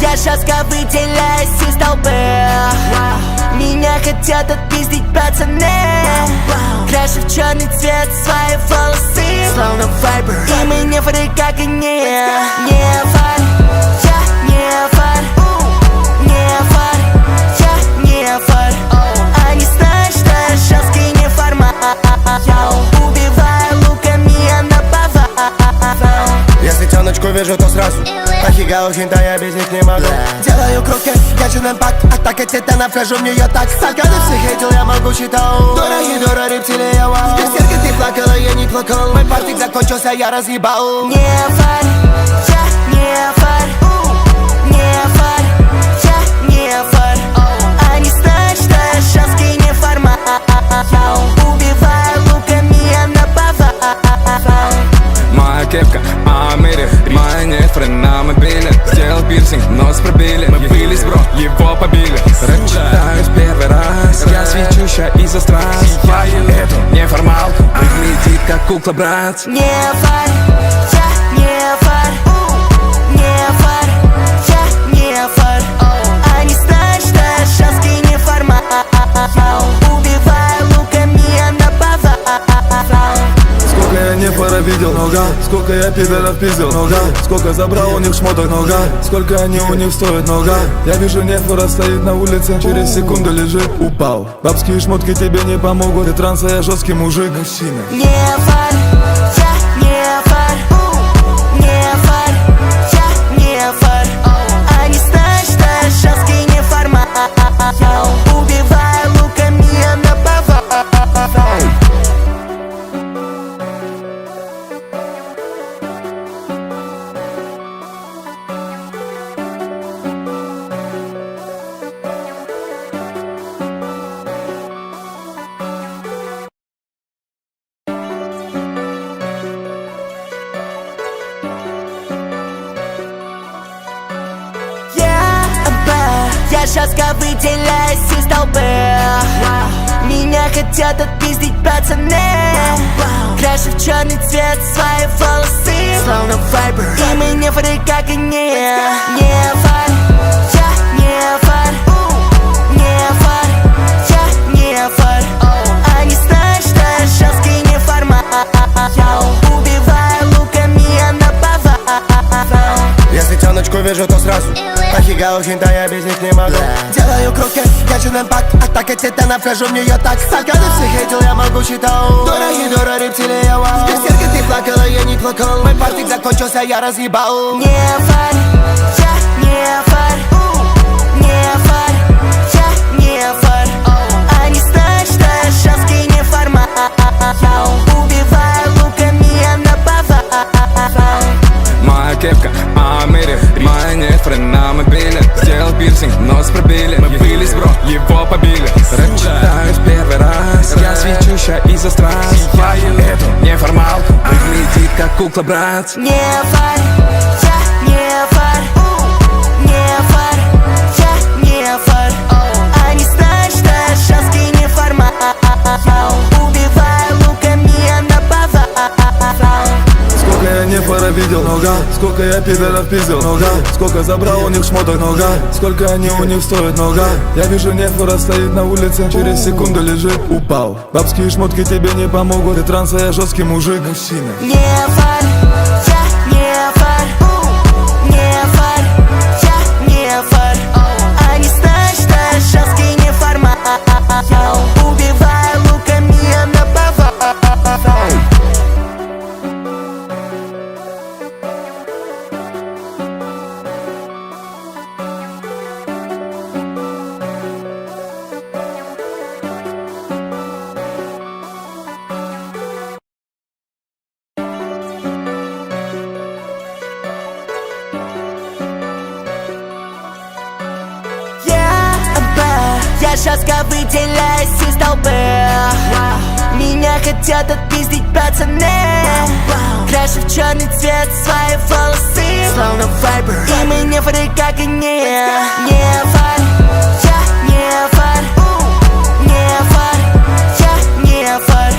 Speaker 1: Я жестко выделяюсь из толпы. Меня хотят отпиздить пацаны. Крашу в черный цвет свои волосы, словно вайбер. И мы не фары, как они. Не фарь, я не фарь. Не фарь, я не фарь. Они знают, что я жесткий не формат. Убиваю луками, я на повал.
Speaker 2: Если тёночку вижу, то сразу Ахигау, хинта, я без них не могу. Делаю круги, держу импакт. Атака титана, вхожу в нее так. Стаканы всех хейтил, я могучий таун. Дора и Дора, рептилия, вау. Берсерка, ты плакала, я не плакал. Мой партик закончился, я разъебал.
Speaker 1: Не фарь, я не фарь. Не фарь, я не фарь. Они знают, что я жесткий не формат. Убиваю луками, я на повал.
Speaker 3: пирсинг, нос пробили. Мы были бро, его побили. Рэп читаю в первый раз. Я свечу ща из-за страз. Эту неформалку выглядит как кукла, брат.
Speaker 1: Не фарь, я не фарь, не фарь, я не фарь. Они знают, что я шанский не формат. Убиваю луками, я наповал.
Speaker 4: Сколько я нефора видел, нога. Сколько я пидоров пиздил, нога. Сколько забрал у них шмоток, нога. Сколько они у них стоят, нога. Я вижу, нефора стоит на улице, через секунду лежит, упал. Бабские шмотки тебе не помогут, ты транса, я жесткий мужик. Мужчина.
Speaker 1: Не фарь, я не фарь, не фарь, я не фарь. Они знают, что я шанский не формат. Убиваю луками, я наповал. Я жестко выделяюсь из толпы. Меня хотят отпиздить пацаны. Крашу в черный цвет свои волосы, словно вайбер. И мы не фары, как они. Не фарь, я не фарь, не фарь, я не фарь. Они знают, что я жесткий не формат. Убиваю луками, я наповал.
Speaker 2: Если тёночку вижу, то сразу Ахигау, хинта, я без них не могу. Делаю круги, держу импакт. Атака титана, вхожу в нее так. Столько ты всех хейтил, я могу считать. Дора, рептилия, вау. Без серки ты плакала, я не плакал. Мой партик закончился, я разъебал.
Speaker 1: Не фарь, я не фарь, не фарь, я не фарь. Они знают, что я шанский не формат. Убиваю луками, я наповал.
Speaker 3: Моя кепка, Амири, моя нефры на мобиле. Сделал пирсинг, нос пробили. Мы были бро, его побили. Рэп читаю в первый раз. Я свечу ща из-за страз. Эту неформалку выглядит как кукла, брат.
Speaker 1: Не фарь, я не фарь, не фарь, я не фарь. Они знают, что я шанский не формат. Убиваю луками, я наповал.
Speaker 4: Сколько я нефора видел, нога. Сколько я пидоров пиздил, нога. Сколько забрал у них шмоток, нога. Сколько они у них стоят, нога. Я вижу, нефора стоит на улице, через секунду лежит, упал. Бабские шмотки тебе не помогут, ты транса, я жесткий мужик. Мужчина.
Speaker 1: Не фарь, я не фарь, не фарь, я не фарь. Они знают, что я шанский не формат. Убиваю луками, я наповал. Я жестко выделяюсь из толпы. Меня хотят отпиздить пацаны. Крашу в черный цвет свои волосы, словно вайбер. И мы не фары, как они. Не фарь, я не фарь, не фарь, я не фарь.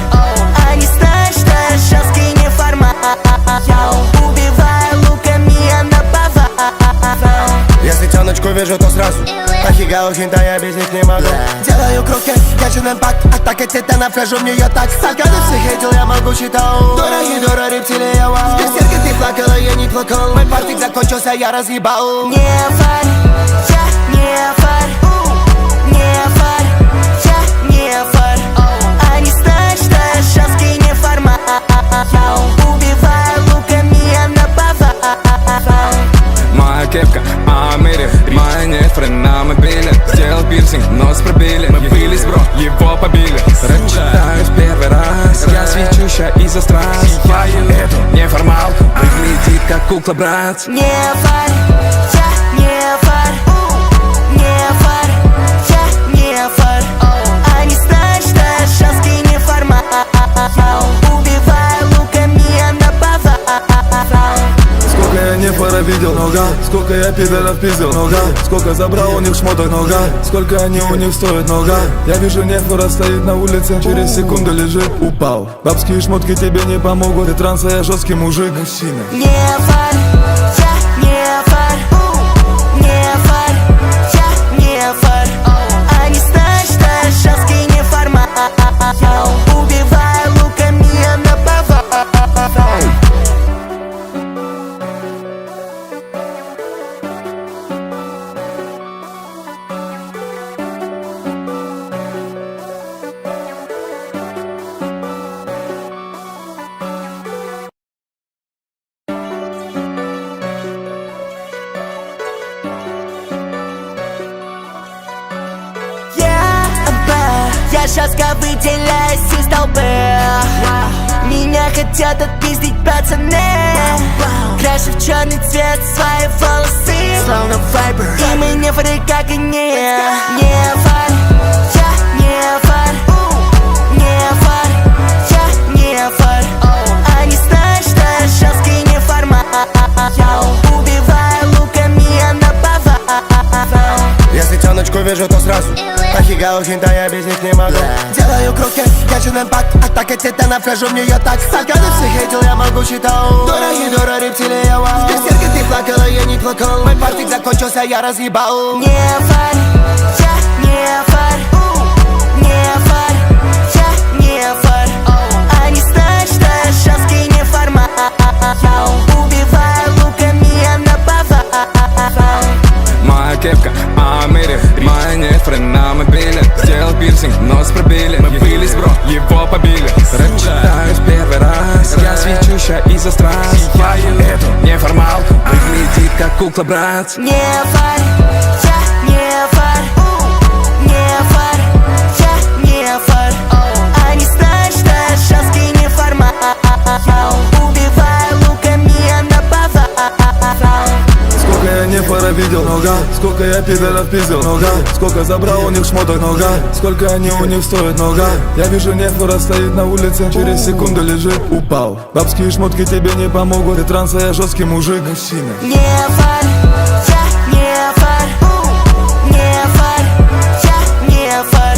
Speaker 1: Они знают, что я шанский не формат. Убиваю луками, я наповал.
Speaker 2: Если тёночку вижу, то сразу Ахигау, хинта, я без них не могу. Делаю круги, держу импакт. Атака титана, вхожу в нее так. Столько ты всех хейтил, я могу считать. Дора, рептилия, вау. Без серки ты плакала, я не плакал. Мой партик закончился, я разъебал.
Speaker 1: Не фарь, я не фарь, не фарь, я не фарь. Они знают, что я шанский не формат. Убиваю луками, я наповал.
Speaker 3: Моя кепка, Амири, моя нефры на мобиле. Сделал пирсинг, нос пробили. Мы были бро, его побили. Рэп читаю в первый раз. Я свечу ща из-за страз. Эту неформалку выглядит как кукла, брат.
Speaker 1: Не фарь, я не фарь, не фарь, я не фарь. Они знают, что я шанский не формат. Убиваю луками, я наповал.
Speaker 4: Сколько я нефора видел, нога. Сколько я пидоров пиздил, нога. Сколько забрал у них шмоток, нога. Сколько они у них стоят, нога. Я вижу нефора стоит на улице, через секунду лежит, упал. Бабские шмотки тебе не помогут, ты транса, я жесткий мужик. Мужчина.
Speaker 1: Нефор, я нефор, нефор, я нефор. Они знают, что я жесткий неформат. Убиваю луками, я на повал. Я жестко выделяюсь из толпы. Меня хотят отпиздить пацаны. Крашу в черный цвет свои волосы, словно вайбер. И мы не фары, как и не фар. Я не фар, не фар, я не фар. Они знают, что я жесткий неформат. Убиваю луками, я на повал.
Speaker 2: Если тёночку вижу, то сразу Ахигау хинта, я без них не могу. Делаю круги, гачен импакт. Атака титана, вхожу в неё так. Столько ты всех хейтил, я могучий тау. Дора рептилия, вау. С берсерка ты плакала, я не плакал. Мой партик закончился, я разъебал.
Speaker 1: Не фар, я не фар, не фар, я не фар. Они знают, что я жесткий неформат. Убиваю луками, я на повал.
Speaker 3: Моя кепка, Амири, моя нефры на мобиле. Сделал пирсинг, нос пробили. Мы были бро, его побили. Рэп читаю в первый раз. Я свечущая из-за страз. Эту неформалку выглядит как кукла, брат.
Speaker 1: Не фар, я не фар, не фар, я не фар. Они знают, что я жесткий неформат. Убиваю луками, я на повал.
Speaker 4: Сколько я нефора видел, нога. Сколько я пидоров пиздил, нога. Сколько забрал у них шмоток, нога. Сколько они у них стоят, нога. Я вижу нефора стоит на улице, через секунду лежит, упал. Бабские шмотки тебе не помогут, ты транса, я жесткий мужик. Мужчина.
Speaker 1: Не фар, я не фар, не фар, я не фар.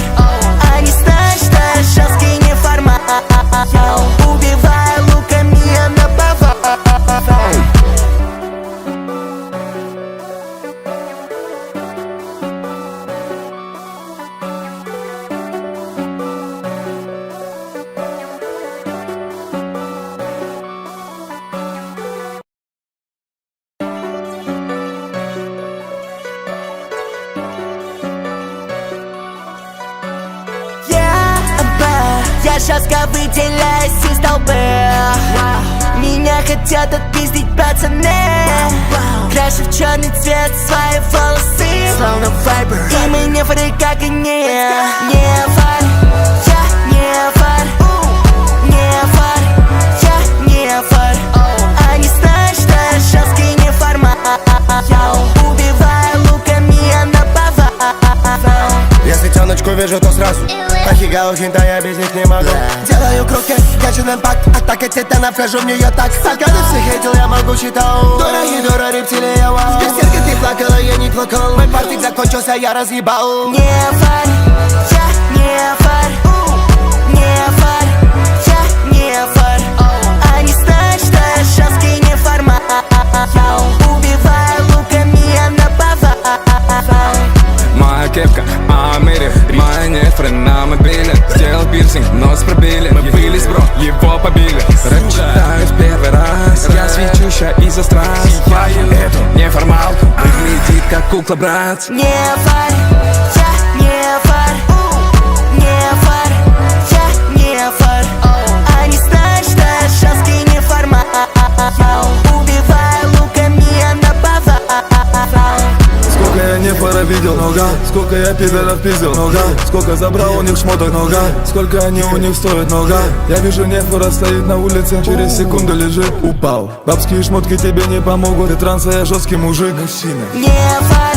Speaker 1: Они знают, что я жесткий неформат. Убиваю луками, я на повал. Я жестко выделяюсь из толпы. Меня хотят отпиздить пацаны. Крашу в черный цвет свои волосы, словно вайбер. И мы не фары, как и не фар. Я не фар, не фар, я не фар. Они знают, что я жесткий неформат. Убиваю луками, я на повал.
Speaker 2: Если тёночку вижу, то сразу Ахигау хинта, я без них не могу. Делаю круги, гачен импакт. Атака титана, вхожу в неё так. Столько ты всех хейтил, я могучий тау. Дора рептилия, вау. С берсерка ты плакала, я не плакал. Мой партик закончился, я разъебал.
Speaker 1: Не фар, я не фар, не фар, я не фар. Они знают, что я жесткий неформат. Убиваю луками, я на повал.
Speaker 3: Моя кепка, Амири, моя нефры на мобиле. Сделал пирсинг, нос пробили. Мы были бро, его побили. Рэп читаю в первый раз. Я свечущая из-за страз. Эту неформалку выглядит как кукла, брат.
Speaker 1: Не фар, я не фар, не фар, я не фар. Они знают, что я жесткий неформат. Убиваю луками, я на повал.
Speaker 4: Сколько я нефора видел, нога. Сколько я пидоров пиздил, нога. Сколько забрал у них шмоток, нога. Сколько они у них стоят, нога. Я вижу нефора стоит на улице, через секунду лежит, упал. Бабские шмотки тебе не помогут, ты транса, я жесткий мужик. Мужчина.
Speaker 1: Не фар,